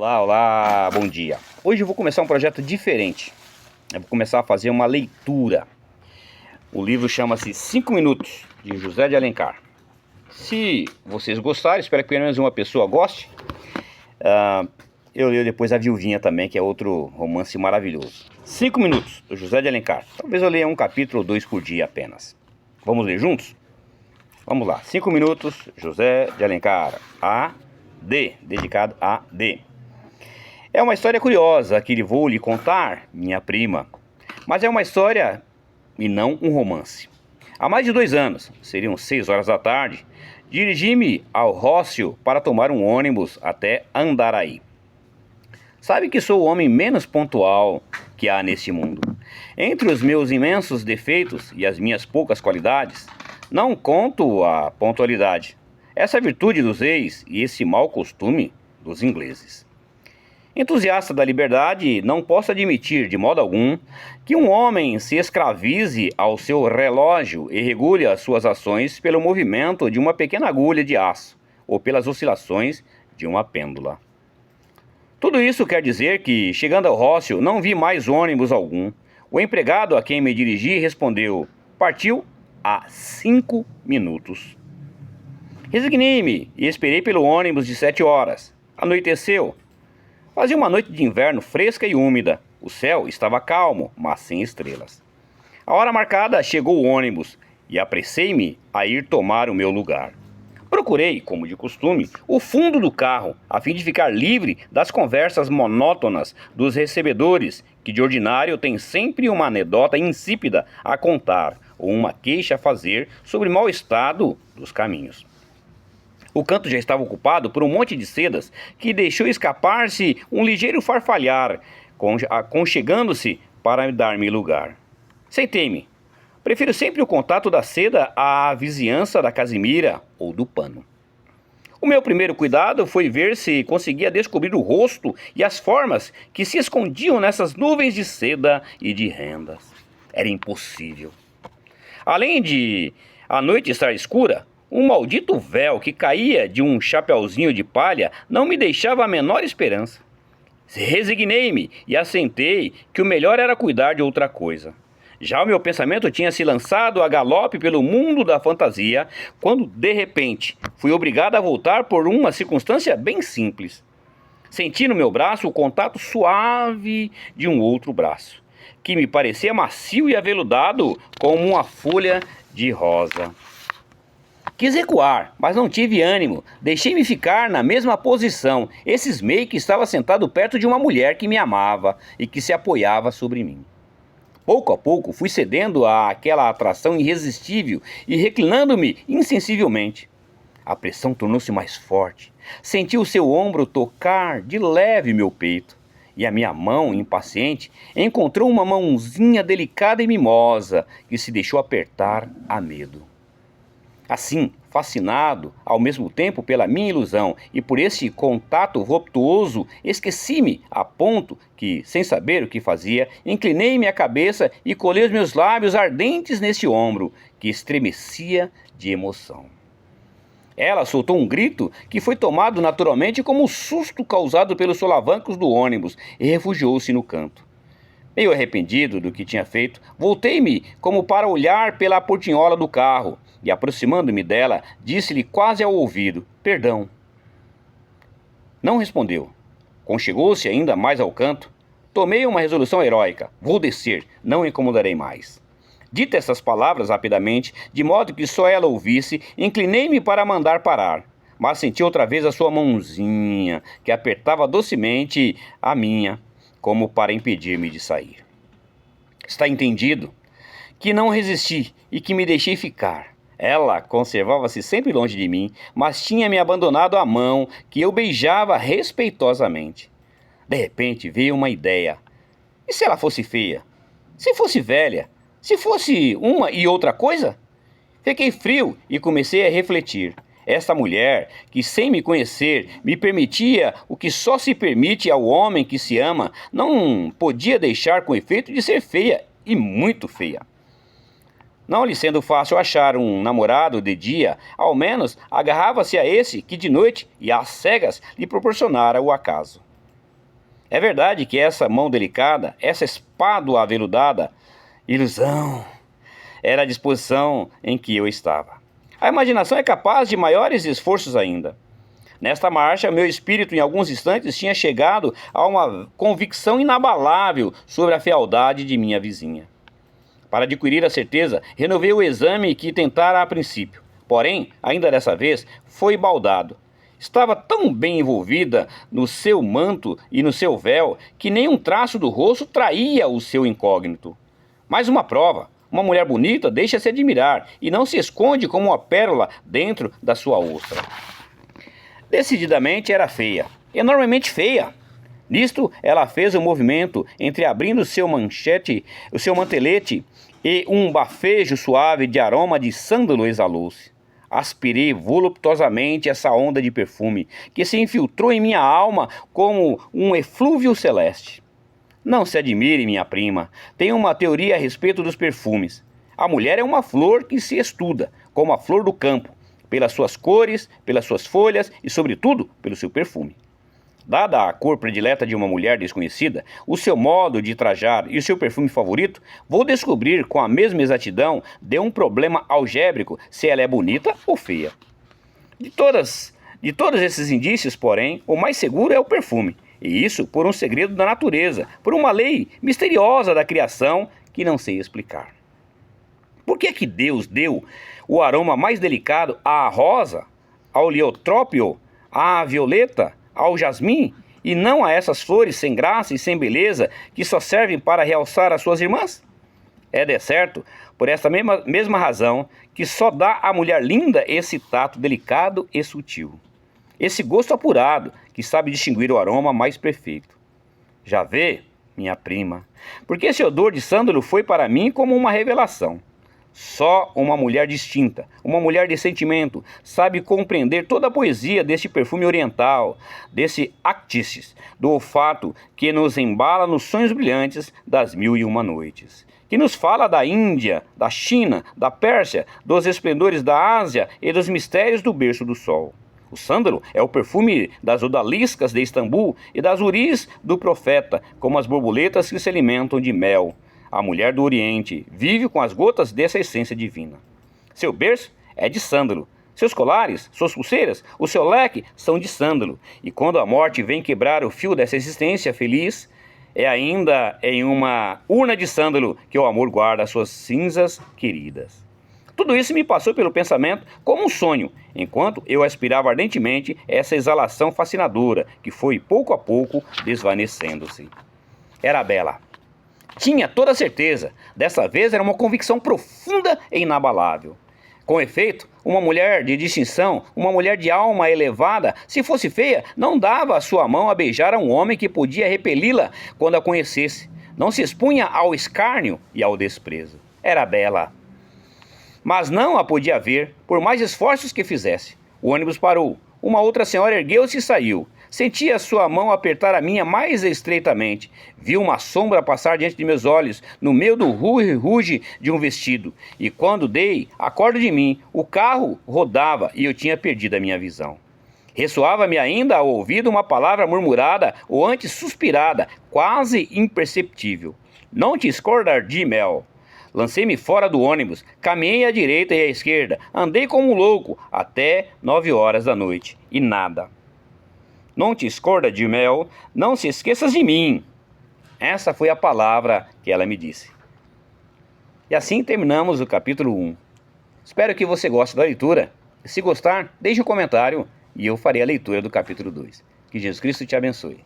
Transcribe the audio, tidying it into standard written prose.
Olá, olá, bom dia. Hoje eu vou começar um projeto diferente. Eu vou começar a fazer uma leitura. O livro chama-se 5 Minutos, de José de Alencar. Se vocês gostarem, espero que pelo menos uma pessoa goste. Eu leio depois A Viuvinha também, que é outro romance maravilhoso. 5 Minutos, do José de Alencar. Talvez eu leia um capítulo ou 2 por dia apenas. Vamos ler juntos? Vamos lá, 5 Minutos, José de Alencar. A.D., dedicado a D. É uma história curiosa que vou lhe contar, minha prima. Mas é uma história e não um romance. Há mais de 2 anos, seriam 6 horas da tarde, dirigi-me ao Rócio para tomar um ônibus até Andaraí. Sabe que sou o homem menos pontual que há neste mundo. Entre os meus imensos defeitos e as minhas poucas qualidades, não conto a pontualidade. Essa virtude dos reis e esse mau costume dos ingleses. Entusiasta da liberdade, não posso admitir de modo algum que um homem se escravize ao seu relógio e regule as suas ações pelo movimento de uma pequena agulha de aço ou pelas oscilações de uma pêndula. Tudo isso quer dizer que, chegando ao Rócio, não vi mais ônibus algum. O empregado a quem me dirigi respondeu: partiu há 5 minutos. Resignei-me e esperei pelo ônibus de 7 horas. Anoiteceu. Fazia uma noite de inverno fresca e úmida. O céu estava calmo, mas sem estrelas. A hora marcada chegou o ônibus e apressei-me a ir tomar o meu lugar. Procurei, como de costume, o fundo do carro, a fim de ficar livre das conversas monótonas dos recebedores, que de ordinário têm sempre uma anedota insípida a contar ou uma queixa a fazer sobre o mau estado dos caminhos. O canto já estava ocupado por um monte de sedas que deixou escapar-se um ligeiro farfalhar, aconchegando-se para dar-me lugar. Sentei-me. Prefiro sempre o contato da seda à vizinhança da casimira ou do pano. O meu primeiro cuidado foi ver se conseguia descobrir o rosto e as formas que se escondiam nessas nuvens de seda e de rendas. Era impossível. Além de a noite estar escura, um maldito véu que caía de um chapeuzinho de palha não me deixava a menor esperança. Resignei-me e assentei que o melhor era cuidar de outra coisa. Já o meu pensamento tinha se lançado a galope pelo mundo da fantasia, quando, de repente, fui obrigado a voltar por uma circunstância bem simples. Senti no meu braço o contato suave de um outro braço, que me parecia macio e aveludado como uma folha de rosa. Quis recuar, mas não tive ânimo. Deixei-me ficar na mesma posição. Cismei que estava sentado perto de uma mulher que me amava e que se apoiava sobre mim. Pouco a pouco fui cedendo àquela atração irresistível e reclinando-me insensivelmente. A pressão tornou-se mais forte. Senti o seu ombro tocar de leve meu peito. E a minha mão, impaciente, encontrou uma mãozinha delicada e mimosa que se deixou apertar a medo. Assim, fascinado ao mesmo tempo pela minha ilusão e por esse contato voluptuoso, esqueci-me a ponto que, sem saber o que fazia, inclinei minha cabeça e colei os meus lábios ardentes nesse ombro, que estremecia de emoção. Ela soltou um grito que foi tomado naturalmente como um susto causado pelos solavancos do ônibus e refugiou-se no canto. Meio arrependido do que tinha feito, voltei-me como para olhar pela portinhola do carro e, aproximando-me dela, disse-lhe quase ao ouvido: perdão. Não respondeu. Conchegou-se ainda mais ao canto. Tomei uma resolução heróica. Vou descer, não incomodarei mais. Dita essas palavras rapidamente, de modo que só ela ouvisse, inclinei-me para mandar parar. Mas senti outra vez a sua mãozinha, que apertava docemente a minha, como para impedir-me de sair. Está entendido? Que não resisti e que me deixei ficar. Ela conservava-se sempre longe de mim, mas tinha me abandonado a mão que eu beijava respeitosamente. De repente veio uma ideia. E se ela fosse feia? Se fosse velha? Se fosse uma e outra coisa? Fiquei frio e comecei a refletir. Esta mulher, que sem me conhecer me permitia o que só se permite ao homem que se ama, não podia deixar com efeito de ser feia, e muito feia. Não lhe sendo fácil achar um namorado de dia, ao menos agarrava-se a esse que de noite e às cegas lhe proporcionara o acaso. É verdade que essa mão delicada, essa espádua aveludada, ilusão, era a disposição em que eu estava. A imaginação é capaz de maiores esforços ainda. Nesta marcha, meu espírito, em alguns instantes, tinha chegado a uma convicção inabalável sobre a fealdade de minha vizinha. Para adquirir a certeza, renovei o exame que tentara a princípio. Porém, ainda dessa vez, foi baldado. Estava tão bem envolvida no seu manto e no seu véu que nem um traço do rosto traía o seu incógnito. Mais uma prova. Uma mulher bonita deixa-se admirar e não se esconde como uma pérola dentro da sua ostra. Decididamente era feia, enormemente feia. Nisto, ela fez um movimento entre abrindo o seu mantelete e um bafejo suave de aroma de sândalo exalou-se. Aspirei voluptuosamente essa onda de perfume, que se infiltrou em minha alma como um eflúvio celeste. Não se admire, minha prima, tenho uma teoria a respeito dos perfumes. A mulher é uma flor que se estuda, como a flor do campo, pelas suas cores, pelas suas folhas e, sobretudo, pelo seu perfume. Dada a cor predileta de uma mulher desconhecida, o seu modo de trajar e o seu perfume favorito, vou descobrir com a mesma exatidão de um problema algébrico se ela é bonita ou feia. De todos esses indícios, porém, o mais seguro é o perfume, e isso por um segredo da natureza, por uma lei misteriosa da criação que não sei explicar. Por que é que Deus deu o aroma mais delicado à rosa, ao heliotrópio, à violeta, ao jasmim, e não a essas flores sem graça e sem beleza que só servem para realçar as suas irmãs? É de certo, por esta mesma razão, que só dá à mulher linda esse tato delicado e sutil, esse gosto apurado que sabe distinguir o aroma mais perfeito. Já vê, minha prima, porque esse odor de sândalo foi para mim como uma revelação. Só uma mulher distinta, uma mulher de sentimento, sabe compreender toda a poesia deste perfume oriental, desse actices, do olfato que nos embala nos sonhos brilhantes das 1001 noites, que nos fala da Índia, da China, da Pérsia, dos esplendores da Ásia e dos mistérios do berço do sol. O sândalo é o perfume das odaliscas de Istambul e das uris do profeta, como as borboletas que se alimentam de mel. A mulher do Oriente vive com as gotas dessa essência divina. Seu berço é de sândalo. Seus colares, suas pulseiras, o seu leque são de sândalo. E quando a morte vem quebrar o fio dessa existência feliz, é ainda em uma urna de sândalo que o amor guarda suas cinzas queridas. Tudo isso me passou pelo pensamento como um sonho, enquanto eu aspirava ardentemente essa exalação fascinadora que foi pouco a pouco desvanecendo-se. Era bela. Tinha toda a certeza. Dessa vez era uma convicção profunda e inabalável. Com efeito, uma mulher de distinção, uma mulher de alma elevada, se fosse feia, não dava a sua mão a beijar a um homem que podia repeli-la quando a conhecesse. Não se expunha ao escárnio e ao desprezo. Era bela. Mas não a podia ver, por mais esforços que fizesse. O ônibus parou. Uma outra senhora ergueu-se e saiu. Senti a sua mão apertar a minha mais estreitamente. Vi uma sombra passar diante de meus olhos, no meio do ruge de um vestido. E quando dei a corda de mim, o carro rodava e eu tinha perdido a minha visão. Ressoava-me ainda ao ouvido uma palavra murmurada ou antes suspirada, quase imperceptível. Não te escordar de mel. Lancei-me fora do ônibus, caminhei à direita e à esquerda, andei como um louco até 9 horas da noite e nada. Não te escorda de mel, não se esqueças de mim. Essa foi a palavra que ela me disse. E assim terminamos o capítulo 1. Espero que você goste da leitura. Se gostar, deixe um comentário e eu farei a leitura do capítulo 2. Que Jesus Cristo te abençoe.